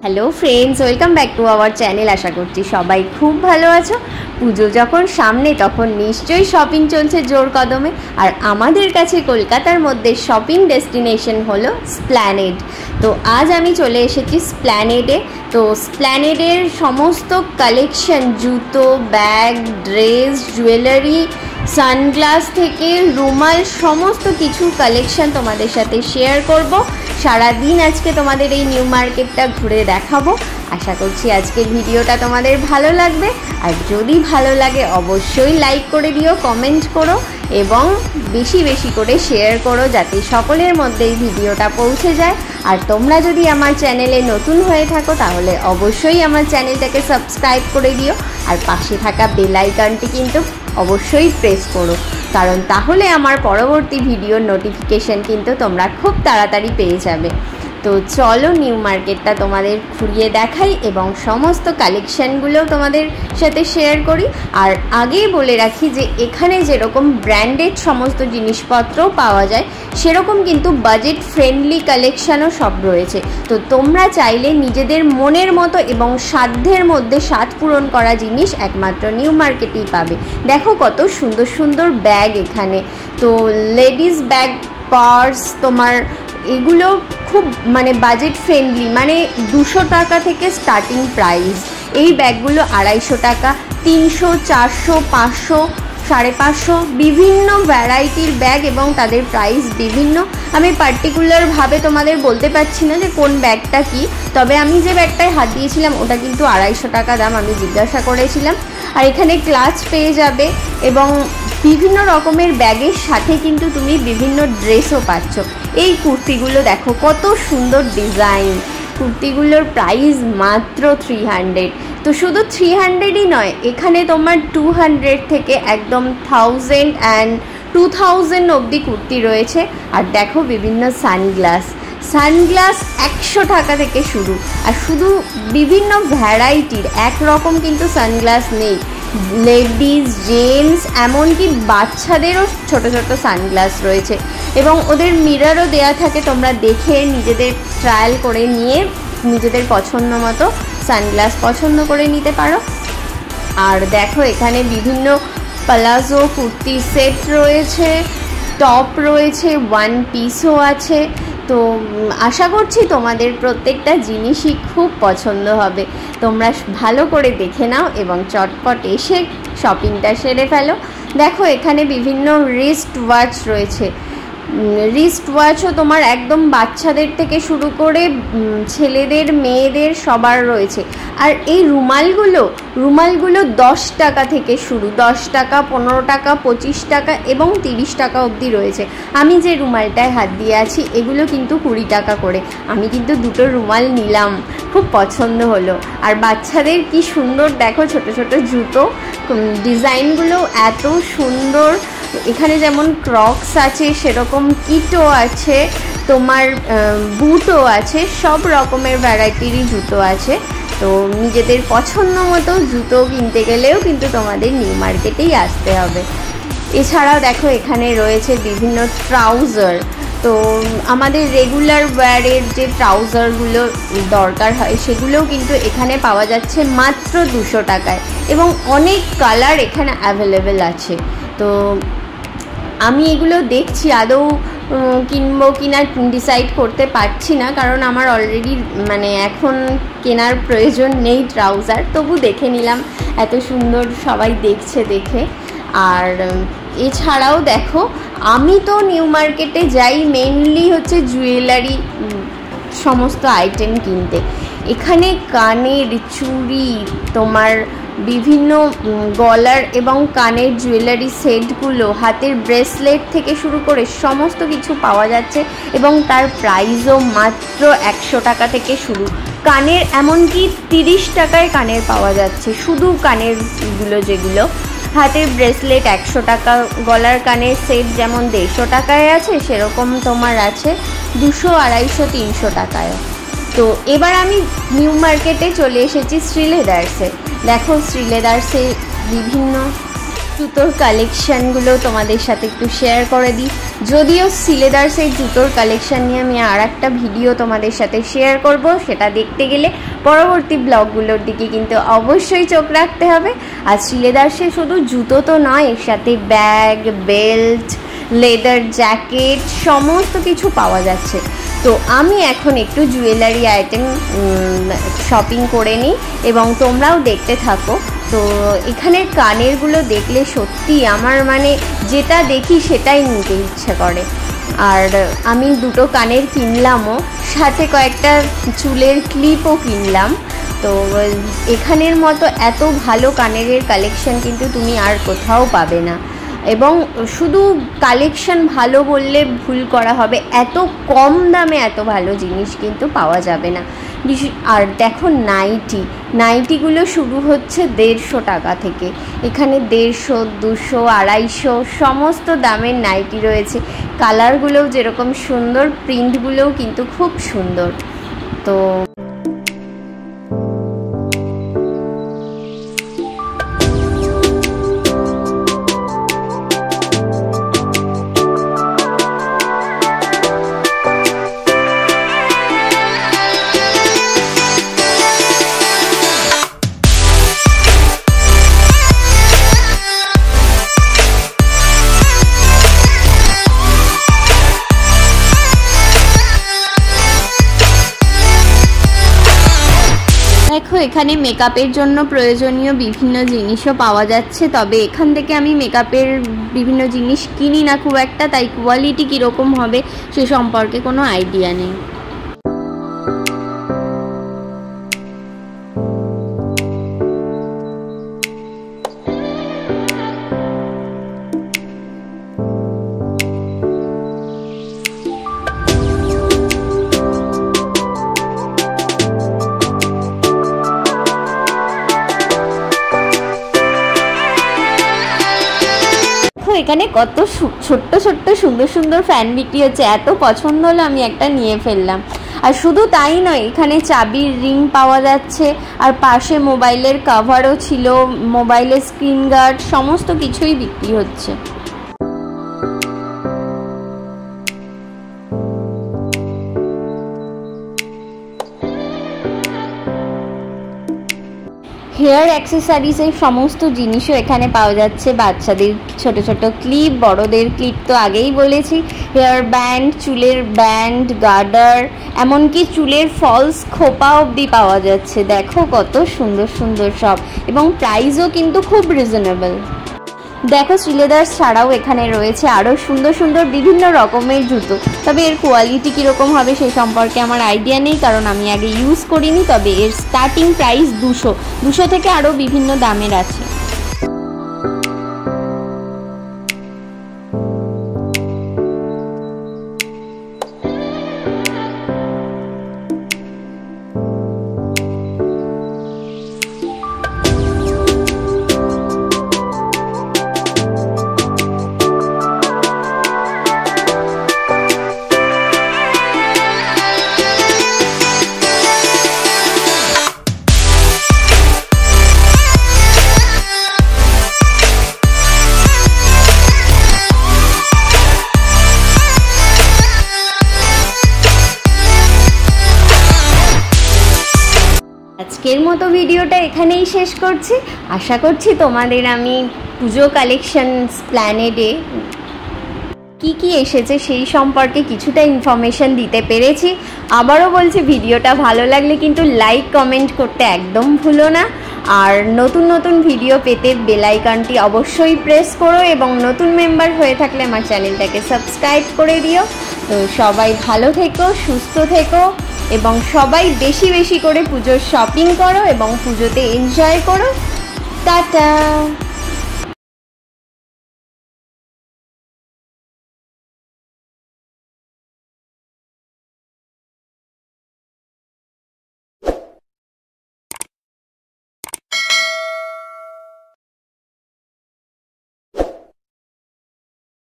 Hello friends, welcome back to our channel. আশা করছি সবাই খুব ভালো আছো। পুজো যখন সামনে তখন নিশ্চয়ই শপিং চলছে জোর কদমে। আর আমাদের কাছে কলকাতার মধ্যে শপিং ডেস্টিনেশন হলো স্প্ল্যানেড। তো আজ আমি চলে এসেছি স্প্ল্যানেডে। তো স্প্ল্যানেডের সমস্ত কালেকশন, জুতো, ব্যাগ, ড্রেস, জুয়েলারি, সানগ্লাস থেকে রুমাল, সমস্ত কিছু কালেকশন তোমাদের সাথে শেয়ার করব। সারাদিন আজকে তোমাদের এই নিউ মার্কেটটা ঘুরে দেখাবো। আশা করছি আজকের ভিডিওটা তোমাদের ভালো লাগবে। আর যদি ভালো লাগে অবশ্যই লাইক করে দিও, কমেন্ট করো এবং বেশি বেশি করে শেয়ার করো, যাতে সকলের মধ্যে এই ভিডিওটা পৌঁছে যায়। আর তোমরা যদি আমার চ্যানেলে নতুন হয়ে থাকো তাহলে অবশ্যই আমার চ্যানেলটাকে সাবস্ক্রাইব করে দিও। আর পাশে থাকা বেল আইকনটি কিন্তু অবশ্যই প্রেস করো, কারণ তাহলে আমার পরবর্তী ভিডিওর নোটিফিকেশন কিন্তু তোমরা খুব তাড়াতাড়ি পেয়ে যাবে। তো চলো নিউ মার্কেটটা তোমাদের ঘুরিয়ে দেখাই এবং সমস্ত কালেকশানগুলো তোমাদের সাথে শেয়ার করি। আর আগেই বলে রাখি যে এখানে যেরকম ব্র্যান্ডেড সমস্ত জিনিসপত্র পাওয়া যায়, সেরকম কিন্তু বাজেট ফ্রেন্ডলি কালেকশানও সব রয়েছে। তো তোমরা চাইলে নিজেদের মনের মতো এবং সাধ্যের মধ্যে স্বাদ পূরণ করা জিনিস একমাত্র নিউ মার্কেটেই পাবে। দেখো কত সুন্দর সুন্দর ব্যাগ এখানে। তো লেডিস ব্যাগ, পার্স, তোমার এগুলো খুব বাজেট ফ্রেন্ডলি, 200 টাকা থেকে স্টার্টিং প্রাইস। এই ব্যাগগুলো 250 টাকা, 300, 400, 500, 550, বিভিন্ন ভ্যারাইটির ব্যাগ এবং তাদের প্রাইস বিভিন্ন। আমি পার্টিকুলারভাবে তোমাদের বলতে পারছি না যে কোন ব্যাগটা কি, তবে আমি যে ব্যাগটায় হাত দিয়েছিলাম ওটা কিন্তু 250 টাকা দাম, আমি জিজ্ঞাসা করেছিলাম। আর এখানে ক্লাচ পেয়ে যাবে এবং বিভিন্ন রকমের ব্যাগের সাথে কিন্তু তুমি বিভিন্ন ড্রেসও পাচ্ছ। এই কুর্তিগুলো দেখো কত সুন্দর ডিজাইন। কুর্তিগুলোর প্রাইস মাত্র 300। তো শুধু 300ই নয়, এখানে তোমার 200 থেকে একদম 1000 and 2000 অবধি কুর্তি রয়েছে। আর দেখো বিভিন্ন সানগ্লাস 100 টাকা থেকে শুরু। আর শুধু বিভিন্ন ভ্যারাইটির, একরকম কিন্তু সানগ্লাস নেই। লেডিস, জেন্টস, এমনকি বাচ্চাদেরও ছোট ছোট সানগ্লাস রয়েছে এবং ওদের মিররও দেয়া থাকে, তোমরা দেখে নিজেদের ট্রায়াল করে নিয়ে নিজেদের পছন্দ মতো সানগ্লাস পছন্দ করে নিতে পারো। আর দেখো এখানে বিভিন্ন প্লাজো কুর্তি সেট রয়েছে, টপ রয়েছে, ওয়ান পিসও আছে। তো আশা করছি তোমাদের প্রত্যেকটা জিনিসই খুব পছন্দ হবে। তোমরা ভালো করে দেখে নাও এবং চটপট এসে শপিংটা সেরে ফেলো। দেখো এখানে বিভিন্ন রিস্ট ওয়াচ রয়েছে। রিস্ট ওয়াচও তোমার একদম বাচ্চাদের থেকে শুরু করে ছেলেদের, মেয়েদের সবার রয়েছে। আর এই রুমালগুলো 10 টাকা থেকে শুরু, 10 টাকা, 15 টাকা, 25 টাকা এবং 30 টাকা অবধি রয়েছে। আমি যে রুমালটায় হাত দিয়ে আছি এগুলো কিন্তু 20 টাকা করে। আমি কিন্তু দুটো রুমাল নিলাম, খুব পছন্দ হলো। আর বাচ্চাদের কি সুন্দর দেখো ছোট ছোট জুতো, ডিজাইনগুলো এত সুন্দর। এখানে যেমন ক্রক্স আছে, সেরকম কিটও আছে, তোমার বুটও আছে, সব রকমের ভ্যারাইটিরই জুতো আছে। তো নিজেদের পছন্দ মতো জুতো কিনতে গেলেও কিন্তু তোমাদের নিউ মার্কেটেই আসতে হবে। এছাড়াও দেখো এখানে রয়েছে বিভিন্ন ট্রাউজার। তো আমাদের রেগুলার ওয়্যারের যে ট্রাউজারগুলো দরকার হয় সেগুলোও কিন্তু এখানে পাওয়া যাচ্ছে মাত্র 200 টাকায় এবং অনেক কালার এখানে অ্যাভেলেবেল আছে। তো আমি এগুলো দেখছি, আদৌ কিনবো কিনা ডিসাইড করতে পারছি না, কারণ আমার অলরেডি এখন কেনার প্রয়োজন নেই ট্রাউজার, তবু দেখে নিলাম, এত সুন্দর সবাই দেখছে দেখে। আর এছাড়াও দেখো আমি তো নিউ মার্কেটে যাই মেনলি হচ্ছে জুয়েলারি সমস্ত আইটেম কিনতে। এখানে কানের চুড়ি, তোমার বিভিন্ন গলার এবং কানের জুয়েলারি সেটগুলো, হাতের ব্রেসলেট থেকে শুরু করে সমস্ত কিছু পাওয়া যাচ্ছে এবং তার প্রাইসও মাত্র 100 টাকা থেকে শুরু। কানের এমনকি 30 টাকায় কানের পাওয়া যাচ্ছে, শুধু কানেরগুলো যেগুলো। হাতের ব্রেসলেট 100 টাকা, গলার কানের সেট যেমন 150 টাকায় আছে, সেরকম তোমার আছে 200, 250, 300 টাকায়। তো এবার আমি নিউ মার্কেটে চলে এসেছি শ্রীলেদার্সে। দেখো শ্রীলেদার্সে বিভিন্ন জুতোর কালেকশানগুলো তোমাদের সাথে একটু শেয়ার করে দিই। যদিও শ্রীলেদার্সের জুতোর কালেকশান নিয়ে আমি আর একটা ভিডিও তোমাদের সাথে শেয়ার করব, সেটা দেখতে গেলে পরবর্তী ব্লগগুলোর দিকে কিন্তু অবশ্যই চোখ রাখতে হবে। আর শ্রীলেদার্সে শুধু জুতো তো নয়, এর সাথে ব্যাগ, বেল্ট, লেদার জ্যাকেট সমস্ত কিছু পাওয়া যাচ্ছে। তো আমি এখন একটু জুয়েলারি আইটেম শপিং করে নিই এবং তোমরাও দেখতে থাকো। তো এখানের কানেরগুলো দেখলে সত্যি আমার মানে যেটা দেখি সেটাই নিতে ইচ্ছে করে। আর আমি দুটো কানের কিনলামও, সাথে কয়েকটা চুলের ক্লিপও কিনলাম। তো এখানের মতো এত ভালো কানের কালেকশন কিন্তু তুমি আর কোথাও পাবে না। এবং শুধু কালেকশন ভালো বললে ভুল করা হবে, এত কম দামে এত ভালো জিনিস কিন্তু পাওয়া যাবে না। আর দেখো নাইটিগুলো শুরু হচ্ছে 150 টাকা থেকে। এখানে 150, 200, 250 সমস্ত দামের নাইটি রয়েছে। কালারগুলোও যেরকম সুন্দর, প্রিন্টগুলোও কিন্তু খুব সুন্দর। তো দেখো এখানে মেকআপের জন্য প্রয়োজনীয় বিভিন্ন জিনিসও পাওয়া যাচ্ছে। তবে এখান থেকে আমি মেকআপের বিভিন্ন জিনিস কিনি না খুব একটা, তাই কোয়ালিটি কীরকম হবে সে সম্পর্কে কোনো আইডিয়া নেই। এখানে কত ছোট্ট ছোট্ট সুন্দর সুন্দর ফ্যান বিক্রি হচ্ছে, এত পছন্দ হলো আমি একটা নিয়ে ফেললাম। আর শুধু তাই নয়, এখানে চাবির রিং পাওয়া যাচ্ছে, আর পাশে মোবাইলের কভারও ছিল, মোবাইলের স্ক্রিন গার্ড সমস্ত কিছুই বিক্রি হচ্ছে। হেয়ার অ্যাক্সেসরিজের সমস্ত জিনিসও এখানে পাওয়া যাচ্ছে। বাচ্চাদের ছোট ছোট ক্লিপ, বড়দের ক্লিপ তো আগেই বলেছি, হেয়ার ব্যান্ড, চুলের ব্যান্ড, গার্ডার, এমনকি চুলের ফলস খোপা অবধি পাওয়া যাচ্ছে। দেখো কত সুন্দর সুন্দর সব, এবং প্রাইসও কিন্তু খুব রিজনেবল। দেখো শ্রীলেদার্স ছাড়াও এখানে রয়েছে আরও সুন্দর সুন্দর বিভিন্ন রকমের জুতো। তবে এর কোয়ালিটি কীরকম হবে সে সম্পর্কে আমার আইডিয়া নেই, কারণ আমি আগে ইউজ করিনি। তবে এর স্টার্টিং প্রাইস 200 থেকে আরও বিভিন্ন দামের আছে। আজকের মতো ভিডিওটা এখানেই শেষ করছি। আশা করছি তোমাদের আমি পুজো কালেকশন প্ল্যানেডে কি কি এসেছে সেই সম্পর্কে কিছুটা ইনফরমেশন দিতে পেরেছি। আবারও বলছি, ভিডিওটা ভালো লাগলে কিন্তু লাইক কমেন্ট করতে একদম ভুলো না। আর নতুন নতুন ভিডিও পেতে বেল আইকনটি অবশ্যই প্রেস করো, এবং নতুন মেম্বার হয়ে থাকলে আমার চ্যানেলটাকে সাবস্ক্রাইব করে দিও। তো সবাই ভালো থেকো, সুস্থ থেকো, এবং সবাই বেশি বেশি করে পুজোর শপিং করো এবং পুজোতে এনজয় করো। টাটা।